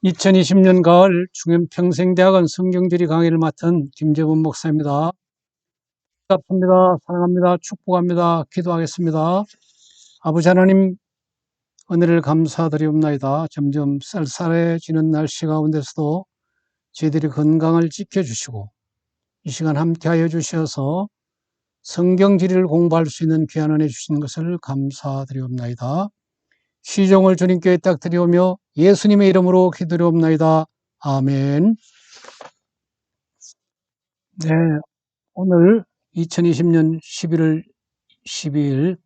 2020년 가을 중현평생대학원 성경지리 강의를 맡은 김재범 목사입니다. 답합니다. 사랑합니다. 축복합니다. 기도하겠습니다. 아버지 하나님, 은혜를 감사드리옵나이다. 점점 쌀쌀해지는 날씨 가운데서도 저희들이 건강을 지켜주시고 이 시간 함께하여 주셔서 성경지리를 공부할 수 있는 귀한 은혜 주신 것을 감사드리옵나이다. 시종을 주님께 딱 드리오며 예수님의 이름으로 기도드리옵나이다. 아멘. 네, 오늘 2020년 11월 12일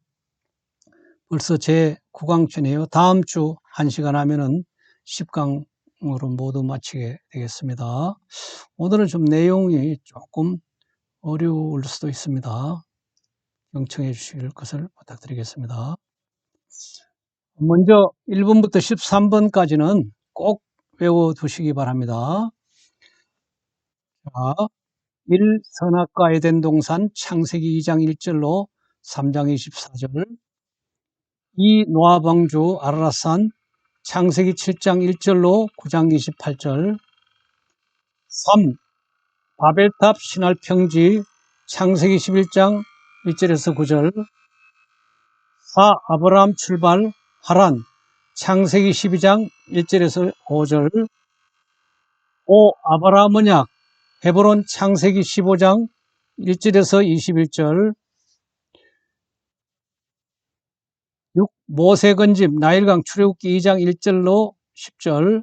벌써 제 9강째네요. 다음 주 1시간 하면은 10강으로 모두 마치게 되겠습니다. 오늘은 좀 내용이 조금 어려울 수도 있습니다. 경청해 주실 것을 부탁드리겠습니다. 먼저 1번부터 13번까지는 꼭 외워두시기 바랍니다. 자, 1. 선악과 에덴 동산 창세기 2장 1절로 3장 24절 2. 노아 방주 아라랏산 창세기 7장 1절로 9장 28절 3. 바벨탑 신할 평지 창세기 11장 1절에서 9절 4. 아브라함 출발 하란 창세기 12장 1절에서 5절 5. 아브라함 언약 헤브론 창세기 15장 1절에서 21절 6. 모세 건집 나일강 출애굽기 2장 1절로 10절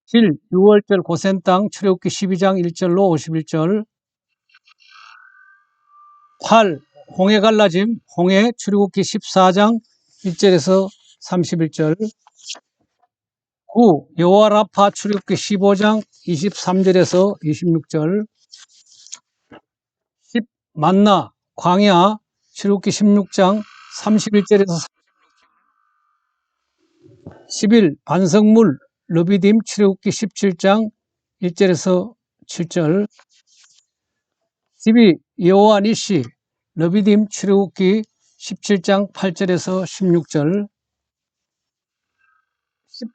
7. 6월절 고센 땅 출애굽기 12장 1절로 51절 8. 홍해 갈라짐 홍해 출애굽기 14장 1절에서 31절 9. 여호와 라파 출애굽기 15장 23절에서 26절 10. 만나 광야 출애굽기 16장 31절에서 11. 반석물 르비딤 출애굽기 17장 1절에서 7절 12. 여호와 니시 르비딤 출애굽기 17장 8절에서 16절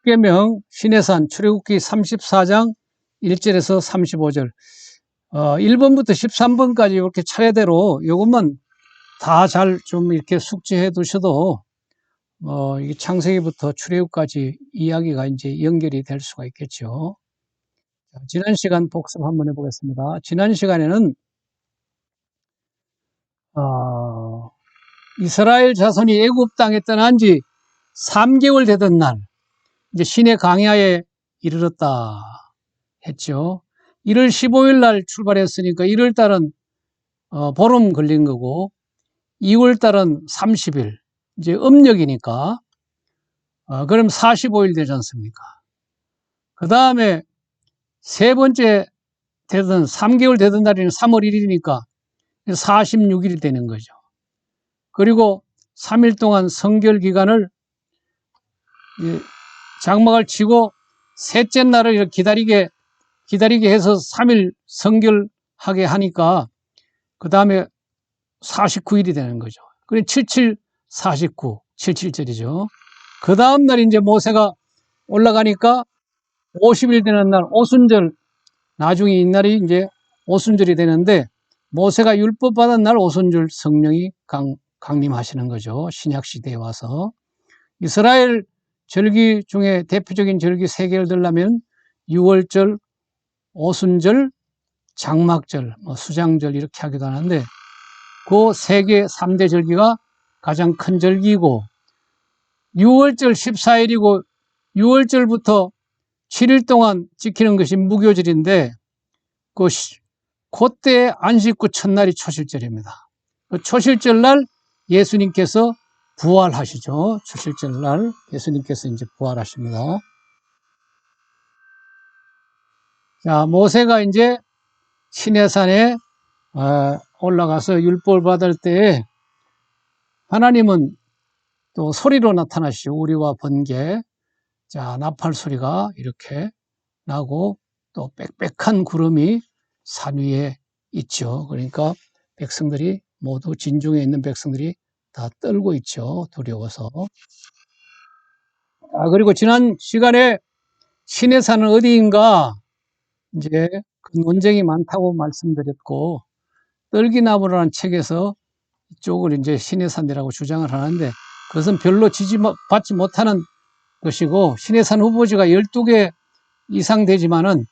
10계명 시내산 출애굽기 34장 1절에서 35절 1번부터 13번까지 이렇게 차례대로 이것만 다 잘 좀 이렇게 숙지해 두셔도 이 창세기부터 출애굽까지 이야기가 이제 연결이 될 수가 있겠죠. 지난 시간 복습 한번 해보겠습니다. 지난 시간에는 이스라엘 자손이 애굽 땅에 떠난 지 3개월 되던 날 이제 시내 광야에 이르렀다 했죠. 1월 15일 날 출발했으니까 1월 달은 보름 걸린 거고 2월 달은 30일 이제 음력이니까 그럼 45일 되지 않습니까? 그 다음에 세 번째 되던 3개월 되던 날에는 3월 1일이니까 46일이 되는 거죠. 그리고 3일 동안 성결 기간을 장막을 치고 셋째 날을 이렇게 기다리게 해서 3일 성결하게 하니까 그 다음에 49일이 되는 거죠. 그래 77, 49, 77절이죠. 그 다음 날 이제 모세가 올라가니까 50일 되는 날 오순절, 나중에 이날이 이제 오순절이 되는데 모세가 율법 받은 날 오순절 성령이 강림하시는 거죠. 신약 시대에 와서 이스라엘 절기 중에 대표적인 절기 3개를 들려면 6월절, 오순절, 장막절, 수장절 이렇게 하기도 하는데 그 3개 3대 절기가 가장 큰 절기고 6월절 14일이고 6월절부터 7일 동안 지키는 것이 무교절인데 그때 안식구 첫날이 초실절입니다. 그 초실절 날 예수님께서 부활하시죠. 초실절 날 예수님께서 이제 부활하십니다. 자, 모세가 이제 시내산에 올라가서 율법을 받을 때 하나님은 또 소리로 나타나시죠. 우리와 번개. 자, 나팔 소리가 이렇게 나고 또 빽빽한 구름이 산 위에 있죠. 그러니까 백성들이 모두 진중에 있는 백성들이 다 떨고 있죠. 두려워서. 그리고 지난 시간에 시내산은 어디인가? 이제 그 논쟁이 많다고 말씀드렸고, 떨기나무라는 책에서 이쪽을 이제 시내산이라고 주장을 하는데, 그것은 별로 지지받지 못하는 것이고, 시내산 후보지가 12개 이상 되지만은,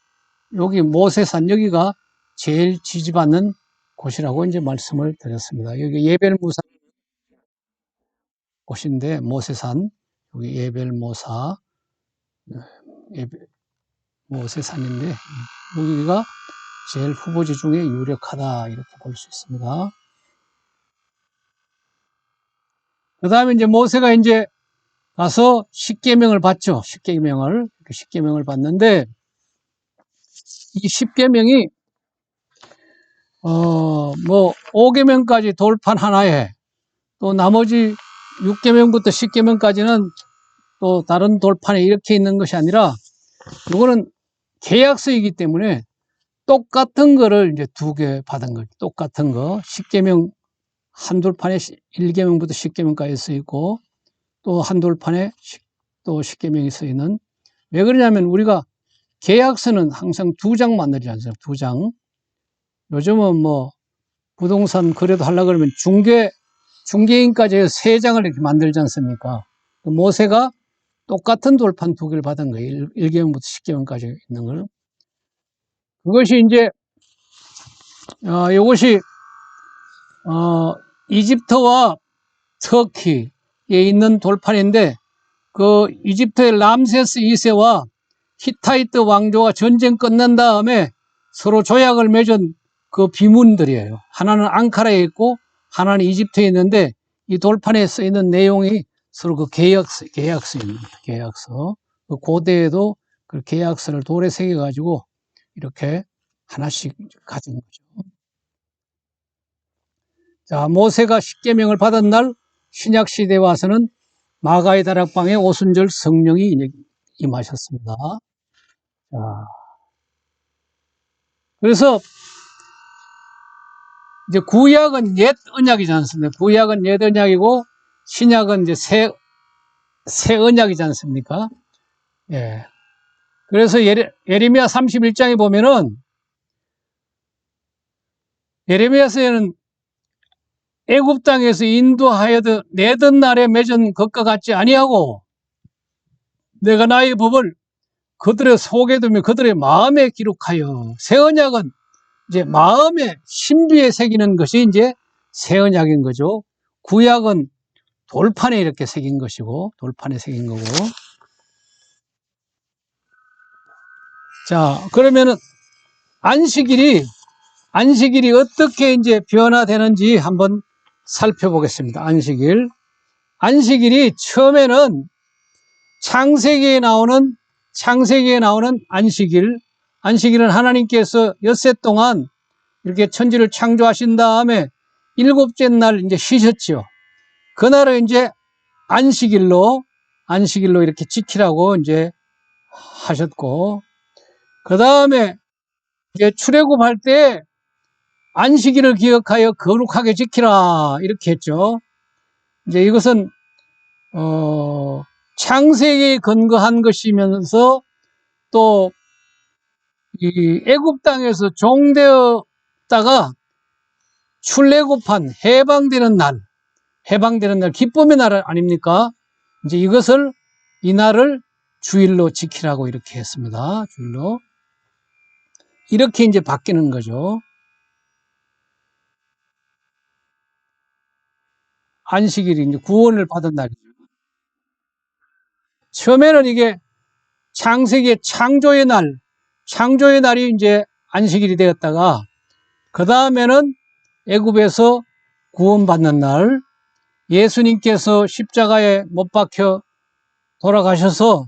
여기 모세산, 여기가 제일 지지받는 곳이라고 이제 말씀을 드렸습니다. 여기 예벨모사 곳인데, 모세산, 여기 예벨모사, 모세산인데, 여기가 제일 후보지 중에 유력하다, 이렇게 볼 수 있습니다. 그 다음에 이제 모세가 이제 가서 십계명을 받죠. 십계명을 받는데, 이 십계명이, 5계명까지 돌판 하나에, 또 나머지 6계명부터 10계명까지는 또 다른 돌판에 이렇게 있는 것이 아니라, 이거는 계약서이기 때문에 똑같은 거를 이제 2개 받은 거죠. 똑같은 거. 10계명 한 돌판에 1계명부터 10계명까지 써 있고, 또 한 돌판에 또 10계명이 써 있는. 왜 그러냐면 우리가 계약서는 항상 2장 만들지 않습니까? 2장. 요즘은 뭐 부동산 거래도 하려고 그러면 중개인까지 해서 3장을 이렇게 만들지 않습니까? 모세가 똑같은 돌판 2개를 받은 거예요. 1계명부터 10계명까지 있는 걸. 그것이 이제, 이것이, 이집트와 터키에 있는 돌판인데, 그 이집트의 람세스 2세와 히타이트 왕조가 전쟁 끝난 다음에 서로 조약을 맺은 그 비문들이에요. 하나는 앙카라에 있고 하나는 이집트에 있는데, 이 돌판에 써 있는 내용이 서로 그 계약서입니다. 계약서. 그 고대에도 그 계약서를 돌에 새겨 가지고 이렇게 하나씩 가진 거죠. 자, 모세가 십계명을 받은 날 신약 시대에 와서는 마가의 다락방에 오순절 성령이 임하셨습니다. 자, 그래서 이제 구약은 옛 언약이지 않습니까? 구약은 옛 언약이고 신약은 이제 새 언약이지 않습니까? 예. 그래서 예레미야 31장에 보면은, 예레미야서에는 애굽 땅에서 인도하여 내던 날에 맺은 것과 같지 아니하고 내가 나의 법을 그들의 속에 두며 그들의 마음에 기록하여. 새 언약은 이제 마음에 신비에 새기는 것이 이제 새 언약인 거죠. 구약은 돌판에 이렇게 새긴 것이고, 돌판에 새긴 거고. 자, 그러면은 안식일이 어떻게 이제 변화되는지 한번 살펴보겠습니다. 안식일이 처음에는 창세기에 나오는 안식일은 하나님께서 엿새 동안 이렇게 천지를 창조하신 다음에 7째 날 이제 쉬셨죠. 그날을 이제 안식일로 이렇게 지키라고 이제 하셨고, 그 다음에 이제 출애굽할 때 안식일을 기억하여 거룩하게 지키라 이렇게 했죠. 이제 이것은 창세기에 근거한 것이면서 또 이 애굽 땅에서 종되었다가 출애굽한 해방되는 날 기쁨의 날 아닙니까? 이제 이 날을 주일로 지키라고 이렇게 했습니다. 주일로 이렇게 이제 바뀌는 거죠. 안식일이 이제 구원을 받은 날이죠. 처음에는 이게 창세기의 창조의 날이 이제 안식일이 되었다가, 그 다음에는 애굽에서 구원받는 날, 예수님께서 십자가에 못 박혀 돌아가셔서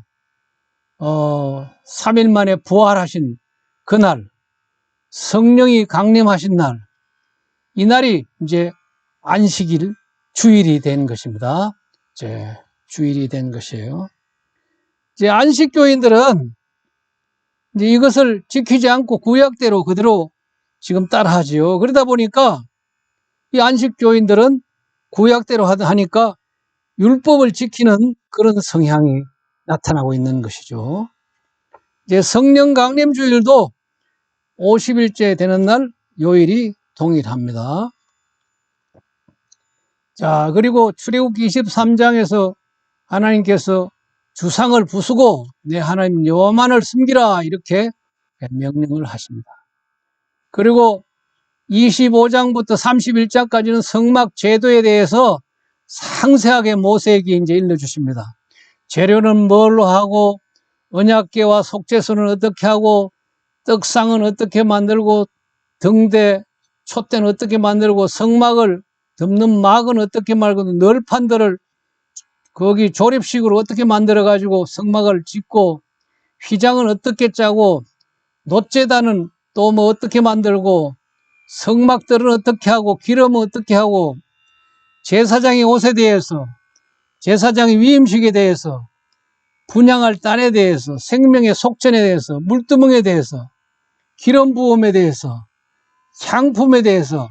3일 만에 부활하신 그날, 성령이 강림하신 날, 이 날이 이제 안식일, 주일이 된 것입니다. 이제 주일이 된 것이에요. 이제 안식교인들은 이제 이것을 지키지 않고 구약대로 그대로 지금 따라하지요. 그러다 보니까 이 안식교인들은 구약대로 하니까 율법을 지키는 그런 성향이 나타나고 있는 것이죠. 이제 성령 강림 주일도 50일째 되는 날 요일이 동일합니다. 자, 그리고 출애굽기 23장에서 하나님께서 주상을 부수고 내 하나님 여호와만을 섬기라 이렇게 명령을 하십니다. 그리고 25장부터 31장까지는 성막 제도에 대해서 상세하게 모세에게 이제 일러주십니다. 재료는 뭘로 하고 언약궤와 속죄소는 어떻게 하고 떡상은 어떻게 만들고 등대, 촛대는 어떻게 만들고 성막을 덮는 막은 어떻게 말고 널판들을 거기 조립식으로 어떻게 만들어 가지고 성막을 짓고 휘장은 어떻게 짜고 놋제단은 또 뭐 어떻게 만들고 성막들은 어떻게 하고 기름은 어떻게 하고 제사장의 옷에 대해서 제사장의 위임식에 대해서 분향할 단에 대해서 생명의 속전에 대해서 물두멍에 대해서 기름 부음에 대해서 향품에 대해서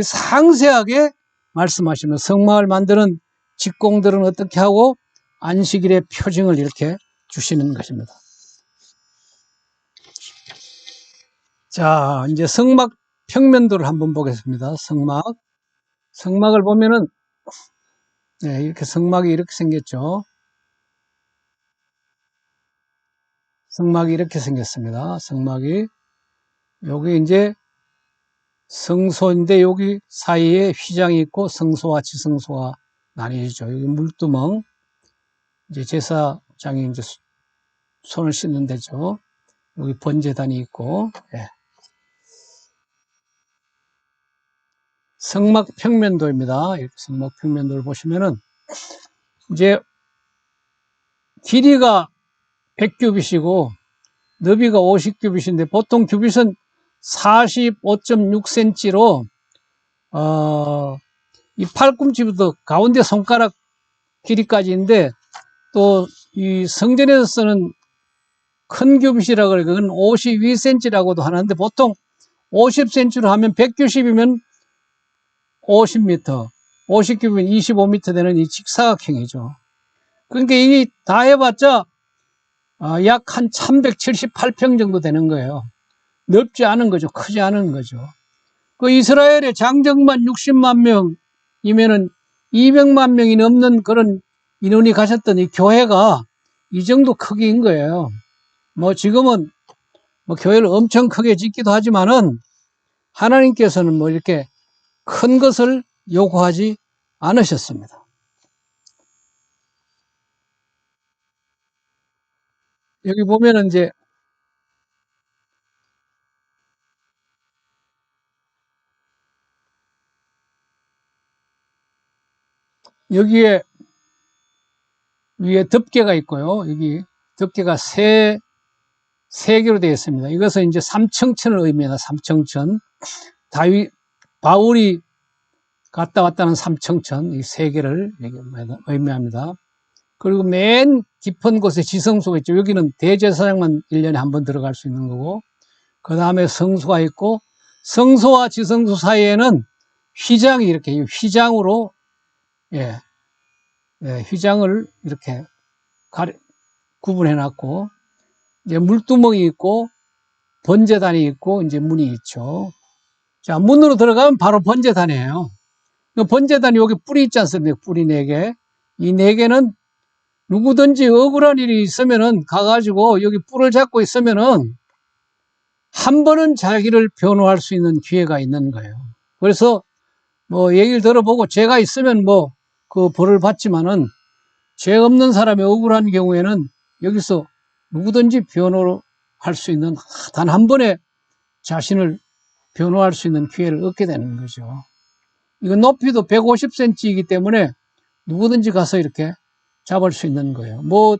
상세하게 말씀하시면 성막을 만드는 직공들은 어떻게 하고 안식일의 표징을 이렇게 주시는 것입니다. 자, 이제 성막 평면도를 한번 보겠습니다. 성막을 보면은 네, 이렇게 성막이 이렇게 생겼죠. 성막이 이렇게 생겼습니다. 성막이 여기 이제 성소인데 여기 사이에 휘장이 있고 성소와 지성소가 나뉘죠. 여기 물두멍 이제 제사장이 이제 손을 씻는 데죠. 여기 번제단이 있고 예. 성막 평면도입니다. 이렇게 성막 평면도를 보시면은 이제 길이가 100규빗이고 너비가 50규빗인데 보통 규빗은 45.6cm로 이 팔꿈치부터 가운데 손가락 길이까지인데 또 이 성전에서 쓰는 큰 규빗이라 그래 그건 52cm라고도 하는데 보통 50cm로 하면 100규빗이면 50m, 50규빗 25m 되는 이 직사각형이죠. 그러니까 이게 다 해봤자 약 한 1178평 정도 되는 거예요. 넓지 않은 거죠. 크지 않은 거죠. 그 이스라엘의 장정만 60만 명이면은 200만 명이 넘는 그런 인원이 가셨던 이 교회가 이 정도 크기인 거예요. 뭐 지금은 뭐 교회를 엄청 크게 짓기도 하지만은 하나님께서는 뭐 이렇게 큰 것을 요구하지 않으셨습니다. 여기 보면은 이제 여기에 위에 덮개가 있고요. 여기 덮개가 세 개로 되어 있습니다. 이것은 이제 삼청천을 의미합니다. 삼청천. 바울이 갔다 왔다는 삼청천, 이 세 개를 의미합니다. 그리고 맨 깊은 곳에 지성소가 있죠. 여기는 대제사장만 1년에 한 번 들어갈 수 있는 거고, 그 다음에 성소가 있고, 성소와 지성소 사이에는 휘장이 이렇게, 휘장으로, 휘장을 이렇게 구분해 놨고, 이제 물두멍이 있고, 번제단이 있고, 이제 문이 있죠. 자, 문으로 들어가면 바로 번제단이에요. 번제단이 여기 뿔이 있지 않습니까? 뿔이 4개. 이 4개는 누구든지 억울한 일이 있으면은 가가지고 여기 뿔을 잡고 있으면은 한 번은 자기를 변호할 수 있는 기회가 있는 거예요. 그래서 뭐 얘기를 들어보고 죄가 있으면 뭐 그 벌을 받지만은 죄 없는 사람이 억울한 경우에는 여기서 누구든지 변호할 수 있는 단 한 번에 자신을 변호할 수 있는 기회를 얻게 되는 거죠. 이건 높이도 150cm이기 때문에 누구든지 가서 이렇게 잡을 수 있는 거예요. 뭐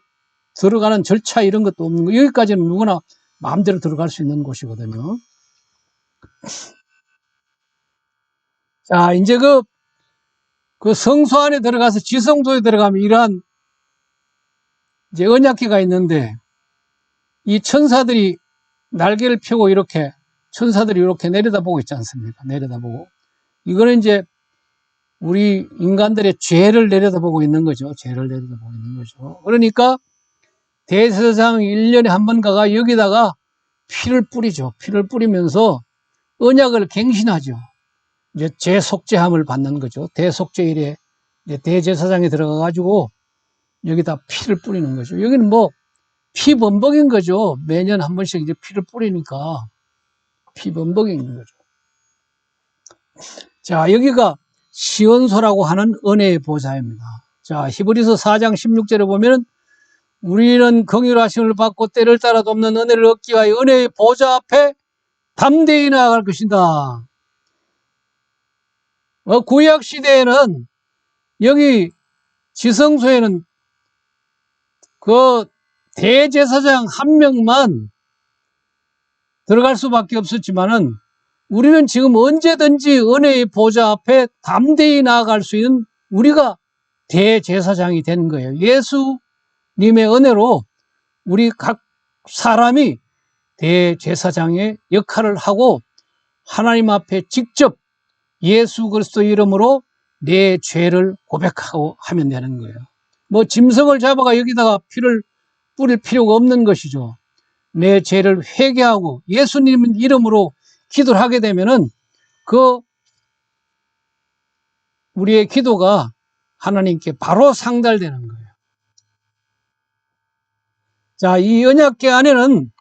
들어가는 절차 이런 것도 없는 거. 여기까지는 누구나 마음대로 들어갈 수 있는 곳이거든요. 자, 이제 그 성소 안에 들어가서 지성소에 들어가면 이러한 이제 언약궤가 있는데 이 천사들이 날개를 펴고 이렇게 천사들이 이렇게 내려다보고 있지 않습니까? 내려다보고. 이거는 이제 우리 인간들의 죄를 내려다보고 있는 거죠. 죄를 내려다보고 있는 거죠. 그러니까 대제사장이 1년에 한 번 가가 여기다가 피를 뿌리죠. 피를 뿌리면서 언약을 갱신하죠. 이제 재속죄함을 받는 거죠. 대속죄일에 이제 대제사장이 들어가가지고 여기다 피를 뿌리는 거죠. 여기는 뭐 피범벅인 거죠. 매년 한 번씩 이제 피를 뿌리니까 피범벅인 거죠. 자, 여기가 시온소라고 하는 은혜의 보좌입니다. 자, 히브리서 4장 16절에 보면은 우리는 긍휼하심을 받고 때를 따라 돕는 은혜를 얻기 위하여 은혜의 보좌 앞에 담대히 나아갈 것이다. 구약 시대에는 여기 지성소에는 그 대제사장 한 명만 들어갈 수밖에 없었지만은 우리는 지금 언제든지 은혜의 보좌 앞에 담대히 나아갈 수 있는 우리가 대제사장이 된 거예요. 예수님의 은혜로 우리 각 사람이 대제사장의 역할을 하고 하나님 앞에 직접 예수 그리스도 이름으로 내 죄를 고백하고 하면 되는 거예요. 뭐 짐승을 잡아가 여기다가 피를 뿌릴 필요가 없는 것이죠. 내 죄를 회개하고 예수님 이름으로 기도를 하게 되면은 그 우리의 기도가 하나님께 바로 상달되는 거예요. 자, 이 언약궤 안에는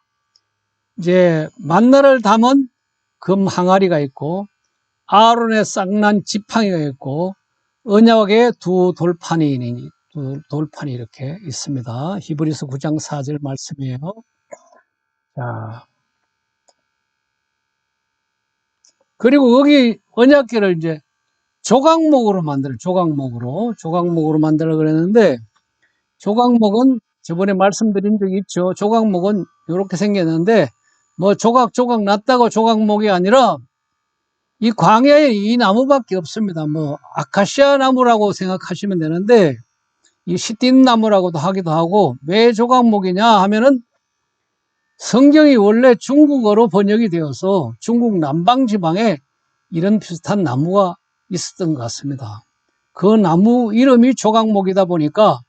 이제 만나를 담은 금 항아리가 있고 아론의 쌍난 지팡이가 있고 언약궤 두 돌판이 이렇게 있습니다. 히브리서 9장 4절 말씀이에요. 자, 그리고 여기 언약궤를 이제 조각목으로 만들어 그랬는데 조각목은 저번에 말씀드린 적이 있죠. 조각목은 이렇게 생겼는데 뭐 조각 났다고 조각목이 아니라 이 광야에 이 나무밖에 없습니다. 뭐 아카시아 나무라고 생각하시면 되는데 이 시띠 나무라고도 하기도 하고 왜 조각목이냐 하면은 성경이 원래 중국어로 번역이 되어서 중국 남방지방에 이런 비슷한 나무가 있었던 것 같습니다. 그 나무 이름이 조각목이다 보니까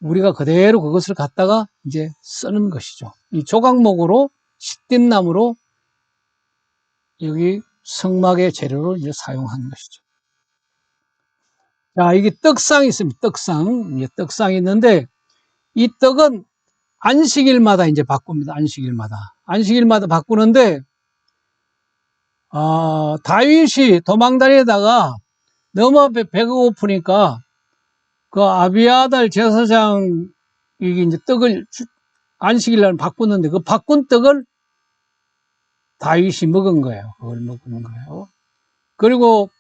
우리가 그대로 그것을 갖다가 이제 쓰는 것이죠. 이 조각목으로 시띠나무로 여기 성막의 재료로 이제 사용한 것이죠. 자, 이게 떡상이 있습니다. 떡상이 있는데 이 떡은 안식일마다 이제 바꿉니다. 안식일마다 바꾸는데 다윗이 도망다니다가 너무 배가 고프니까 그 아비아달 제사장이 이제 떡을 안식일날 바꾸는데 그 바꾼 떡을 다윗이 먹은 거예요. 그걸 먹은 거예요. 그리고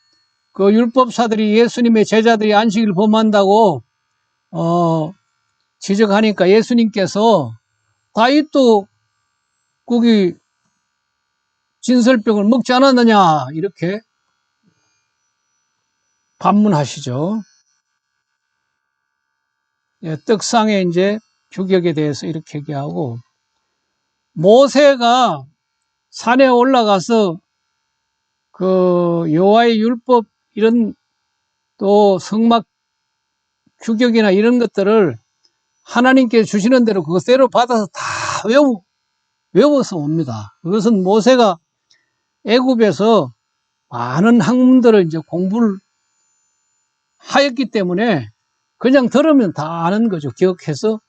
그 율법사들이 예수님의 제자들이 안식일 범한다고 지적하니까 예수님께서 다윗도 거기 진설병을 먹지 않았느냐 이렇게 반문하시죠. 예, 떡상의 이제 규격에 대해서 이렇게 얘기하고 모세가 산에 올라가서 그 여호와의 율법 이런 또 성막 규격이나 이런 것들을 하나님께 주시는 대로 그것대로 받아서 다 외워서 옵니다. 그것은 모세가 애굽에서 많은 학문들을 이제 공부를 하였기 때문에 그냥 들으면 다 아는 거죠. 기억해서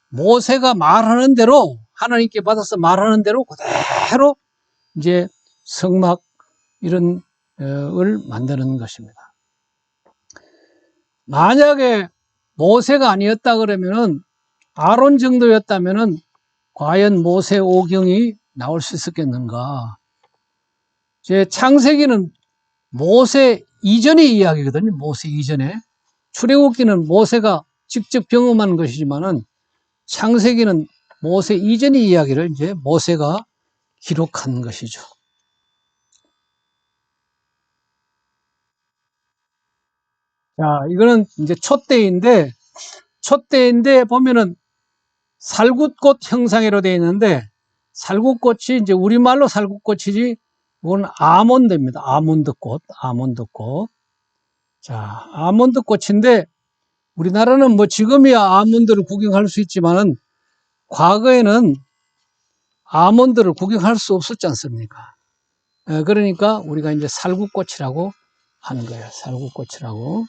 모세가 말하는 대로 하나님께 받아서 말하는 대로 그대로 이제 성막 이런 을 만드는 것입니다. 만약에 모세가 아니었다 그러면은 아론 정도였다면은 과연 모세 오경이 나올 수 있었겠는가? 제 창세기는 모세 이전의 이야기거든요. 모세 이전에. 출애굽기는 모세가 직접 경험한 것이지만은 창세기는 모세 이전의 이야기를 이제 모세가 기록한 것이죠. 자, 이거는 이제 촛대인데 보면은 살굿꽃 형상으로 되어 있는데 살굿꽃이 이제 우리말로 살굿꽃이지 이건 아몬드입니다. 아몬드꽃. 자, 아몬드꽃인데 우리나라는 뭐 지금이야 아몬드를 구경할 수 있지만은 과거에는 아몬드를 구경할 수 없었지 않습니까? 그러니까 우리가 이제 살구꽃이라고 하는 거예요. 살구꽃이라고.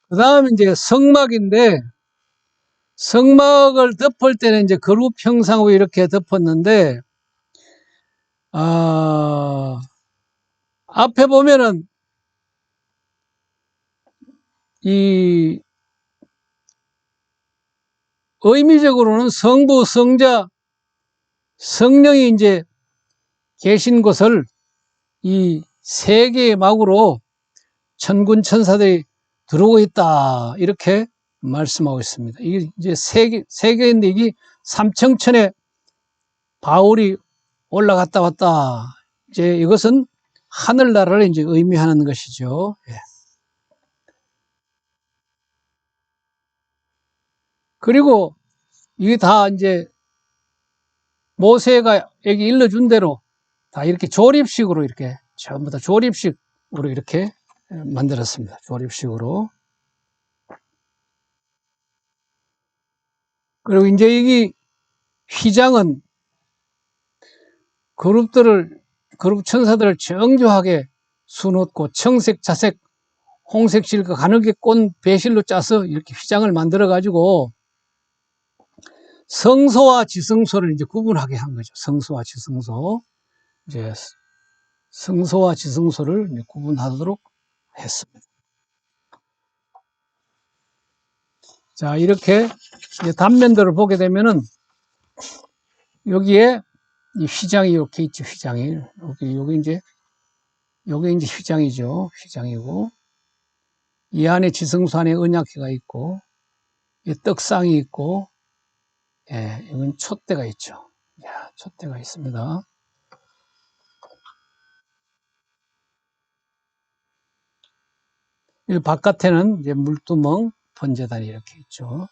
그 다음에 이제 성막인데, 성막을 덮을 때는 이제 거룩 평상으로 이렇게 덮었는데, 앞에 보면은 이 의미적으로는 성부, 성자, 성령이 이제 계신 곳을 이 세 개의 막으로 천군 천사들이 들어오고 있다. 이렇게 말씀하고 있습니다. 이게 이제 세 개인데 이게 삼청천에 바울이 올라갔다 왔다. 이제 이것은 하늘나라를 이제 의미하는 것이죠. 예. 그리고 이게 다 이제 모세가 여기 일러준 대로 다 이렇게 조립식으로 이렇게 전부 다 조립식으로 이렇게 만들었습니다. 조립식으로. 그리고 이제 이 휘장은 그룹 천사들을 정교하게 수놓고 청색, 자색, 홍색 실과 가늘게 꼰 배실로 짜서 이렇게 휘장을 만들어 가지고 성소와 지성소를 이제 구분하게 한 거죠. 성소와 지성소. 이제 성소와 지성소를 구분하도록 했습니다. 자, 이렇게 이제 단면들을 보게 되면은 여기에 이 휘장이 이렇게 있죠. 휘장이. 여기 이제 요게 이제 휘장이죠. 휘장이고 이 안에 지성소 안에 언약궤가 있고 이 떡상이 있고 예, 이건 촛대가 있죠. 야, 촛대가 있습니다. 이 바깥에는 이제 물두멍, 번제단이 이렇게 있죠.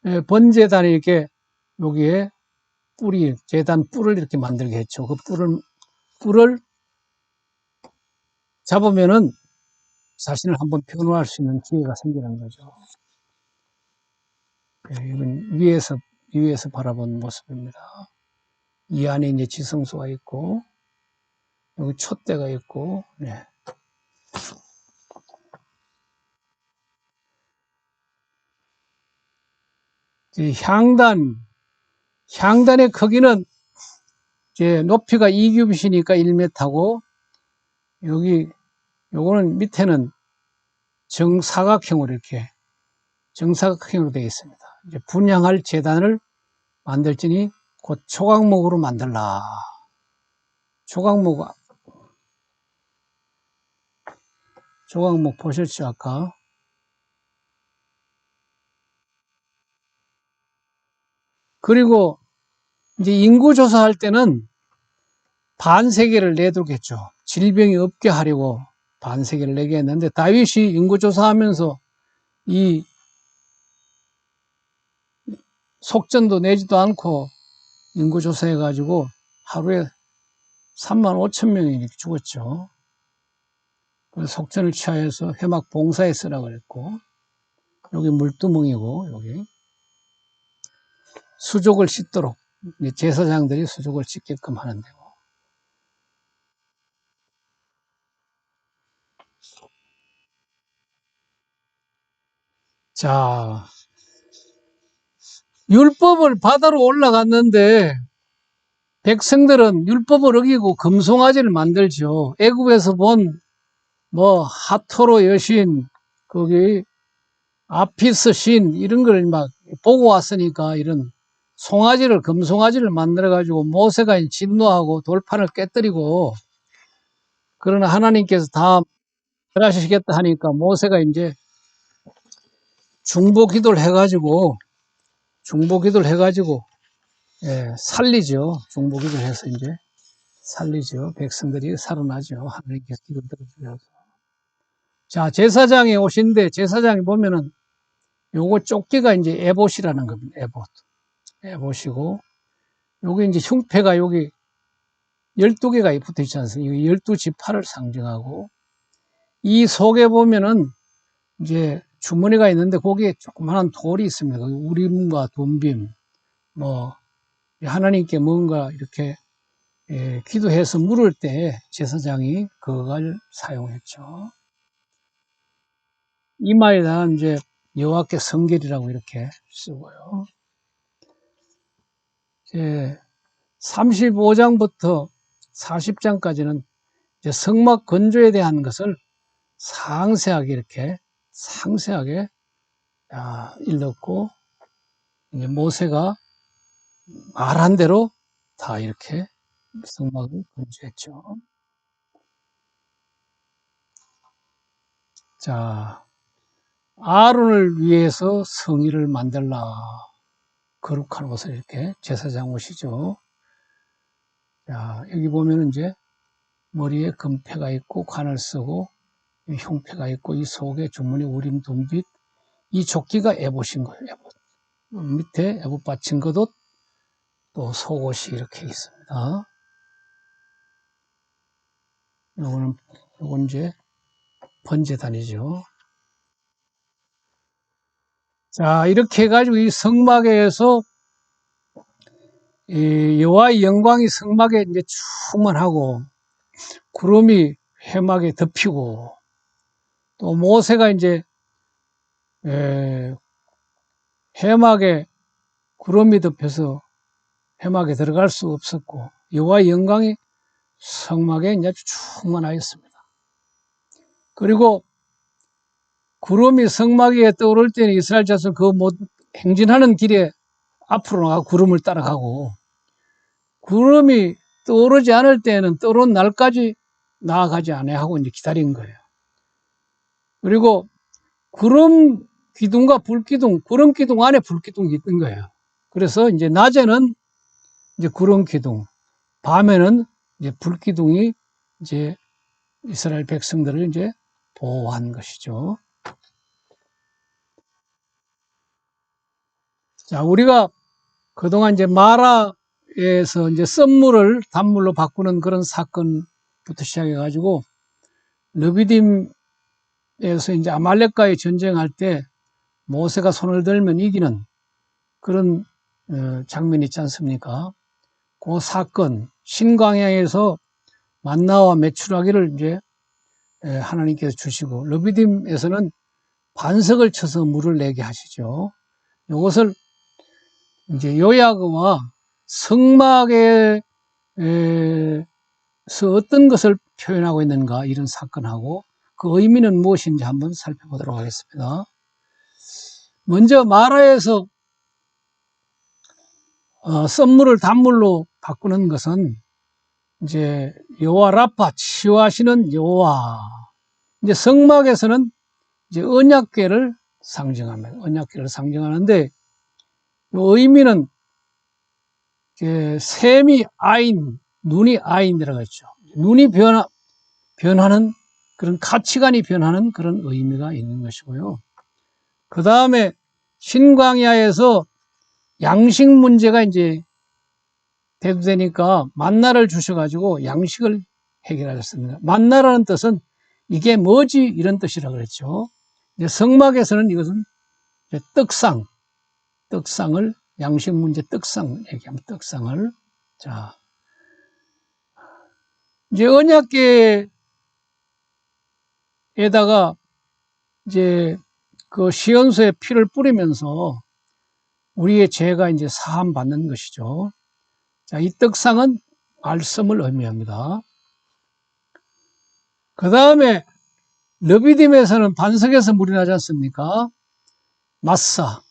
예, 번제단이 이렇게 여기에 제단 뿔을 이렇게 만들게 했죠. 그 뿔을 잡으면은 자신을 한번 표현할 수 있는 기회가 생기는 거죠. 예, 이건 위에서 바라본 모습입니다. 이 안에 이제 지성소가 있고, 여기 촛대가 있고, 네. 향단의 크기는 이제 높이가 2규빗이니까 1m고, 요거는 밑에는 정사각형으로 되어 있습니다. 이제 분향할 제단을 만들지니 곧 초각목으로 만들라. 초각목 보셨죠, 아까? 그리고 이제 인구조사할 때는 반세계를 내두겠죠. 질병이 없게 하려고 반세계를 내게 했는데, 다윗이 인구조사하면서 이 속전도 내지도 않고 인구조사해가지고 하루에 3만 5천 명이 이렇게 죽었죠. 그래서 속전을 취하여서 회막 봉사에 쓰라고 그랬고, 여기 물두멍이고, 여기 수족을 씻도록 제사장들이 수족을 씻게끔 하는 데고. 자, 율법을 바다로 올라갔는데 백성들은 율법을 어기고 금송아지를 만들죠. 애굽에서 본 뭐 하토로 여신, 거기 아피스 신 이런 걸 막 보고 왔으니까 이런 금송아지를 만들어 가지고 모세가 진노하고 돌판을 깨뜨리고, 그러나 하나님께서 다 멸하시겠다 하니까 모세가 이제 중보 기도를 해가지고 살리죠. 중보 기도를 해서 이제 살리죠. 백성들이 살아나죠. 하나님께서 기도 들어주셔서. 자, 제사장이 오신데, 제사장이 보면은 요거 조끼가 이제 에봇이라는 겁니다. 에봇이고, 요게 이제 흉패가 여기 12개가 붙어 있지 않습니까? 12지파를 상징하고, 이 속에 보면은 이제 주머니가 있는데 거기에 조그마한 돌이 있습니다. 우림과 돈빔, 뭐 하나님께 뭔가 이렇게 기도해서 물을 때 제사장이 그걸 사용했죠. 이마에다 이제 여호와께 성결이라고 이렇게 쓰고요. 35장부터 40장까지는 이제 성막 건조에 대한 것을 상세하게 읽었고, 이제 모세가 말한 대로 다 이렇게 성막을 건조했죠. 자, 아론을 위해서 성의를 만들라. 거룩한 옷을 이렇게 제사장 옷이죠. 자, 여기 보면 이제 머리에 금패가 있고 관을 쓰고 흉패가 있고 이 속에 주머니 우림 둠빛 이 조끼가 에봇인 거예요. 에봇. 밑에 에봇 받친 겉옷 또 속옷이 이렇게 있습니다. 요건 이제 번제단이죠. 자, 이렇게 해가지고 이 성막에서 여호와의 영광이 성막에 이제 충만하고 구름이 회막에 덮이고 또 모세가 이제 회막에 구름이 덮여서 회막에 들어갈 수 없었고 여호와의 영광이 성막에 이제 충만하였습니다. 그리고 구름이 성막 위에 떠오를 때는 이스라엘 자손 그 행진하는 길에 앞으로 나가 구름을 따라가고 구름이 떠오르지 않을 때는 떠오른 날까지 나아가지 아니하고 이제 기다린 거예요. 그리고 구름 기둥과 불기둥, 구름 기둥 안에 불기둥이 있던 거예요. 그래서 이제 낮에는 이제 구름 기둥, 밤에는 이제 불기둥이 이제 이스라엘 백성들을 이제 보호한 것이죠. 자, 우리가 그동안 이제 마라에서 이제 썬물을 단물로 바꾸는 그런 사건부터 시작해가지고 르비딤에서 이제 아말렉과의 전쟁할 때 모세가 손을 들면 이기는 그런 장면이 있지 않습니까? 그 사건, 신광야에서 만나와 메추라기를 이제 하나님께서 주시고 르비딤에서는 반석을 쳐서 물을 내게 하시죠. 이것을 이제 요야그와 성막에서 어떤 것을 표현하고 있는가 이런 사건하고 그 의미는 무엇인지 한번 살펴보도록 하겠습니다. 먼저 마라에서 썬물을 단물로 바꾸는 것은 이제 여호와 라파 치유하시는 여호와. 이제 성막에서는 이제 언약궤를 상징합니다. 언약궤를 상징하는데 의미는 샘이 아인, 눈이 아인이라고 했죠. 눈이 변하는 그런 가치관이 변하는 그런 의미가 있는 것이고요. 그 다음에 신광야에서 양식 문제가 이제 대두되니까 만나를 주셔가지고 양식을 해결하셨습니다. 만나라는 뜻은 이게 뭐지? 이런 뜻이라고 그랬죠. 이제 성막에서는 이것은 떡상을, 양식 문제 떡상 얘기하면 떡상을. 자, 이제 언약궤에다가 이제 그 시온수에 피를 뿌리면서 우리의 죄가 이제 사함 받는 것이죠. 자, 이 떡상은 말씀을 의미합니다. 그 다음에 르비딤에서는 반석에서 물이 나지 않습니까? 마사.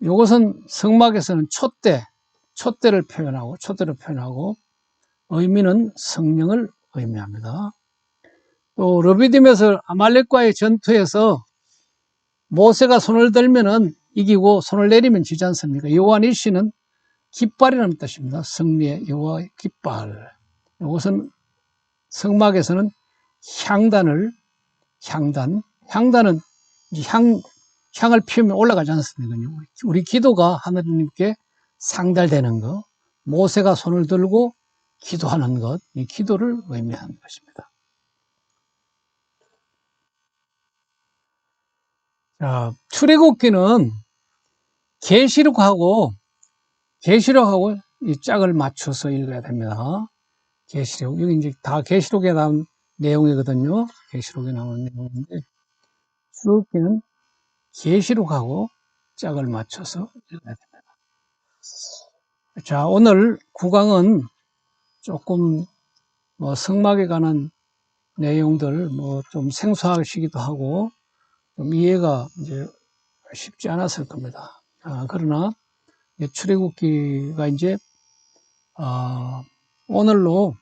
이것은 성막에서는 촛대를 표현하고 의미는 성령을 의미합니다. 또 르비딤에서 아말렉과의 전투에서 모세가 손을 들면은 이기고 손을 내리면 지지 않습니까? 여호와 니시는 깃발이라는 뜻입니다. 승리의 여호와의 깃발. 이것은 성막에서는 향단은 향을 피우면 올라가지 않습니까? 우리 기도가 하나님께 상달되는 것, 모세가 손을 들고 기도하는 것, 이 기도를 의미하는 것입니다. 자, 출애굽기는 계시록하고 이 짝을 맞춰서 읽어야 됩니다. 계시록, 여기 이제 다 계시록에 나온 내용이거든요. 계시록에 나오는 내용인데, 출애굽기는 계시록하고 짝을 맞춰서 읽어야 됩니다. 자, 오늘 구강은 조금 뭐 성막에 관한 내용들 뭐 좀 생소하시기도 하고 좀 이해가 이제 쉽지 않았을 겁니다. 그러나 출애굽기가 이제 오늘로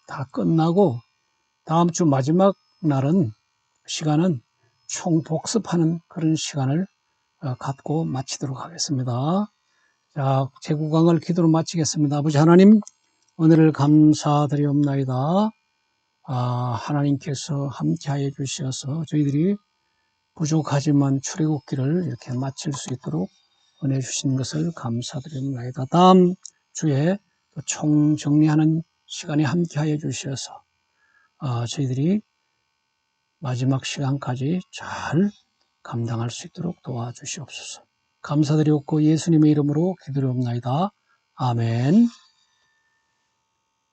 다 끝나고 다음 주 마지막 날은 시간은 총복습하는 그런 시간을 갖고 마치도록 하겠습니다. 자, 제 구강을 기도로 마치겠습니다. 아버지 하나님, 은혜를 감사드리옵나이다. 하나님께서 함께하여 주셔서 저희들이 부족하지만 출애굽기를 이렇게 마칠 수 있도록 은혜 주신 것을 감사드립니다. 다음 주에 총정리하는 시간에 함께하여 주셔서 저희들이 마지막 시간까지 잘 감당할 수 있도록 도와주시옵소서. 감사드리옵고 예수님의 이름으로 기도드리옵나이다. 아멘.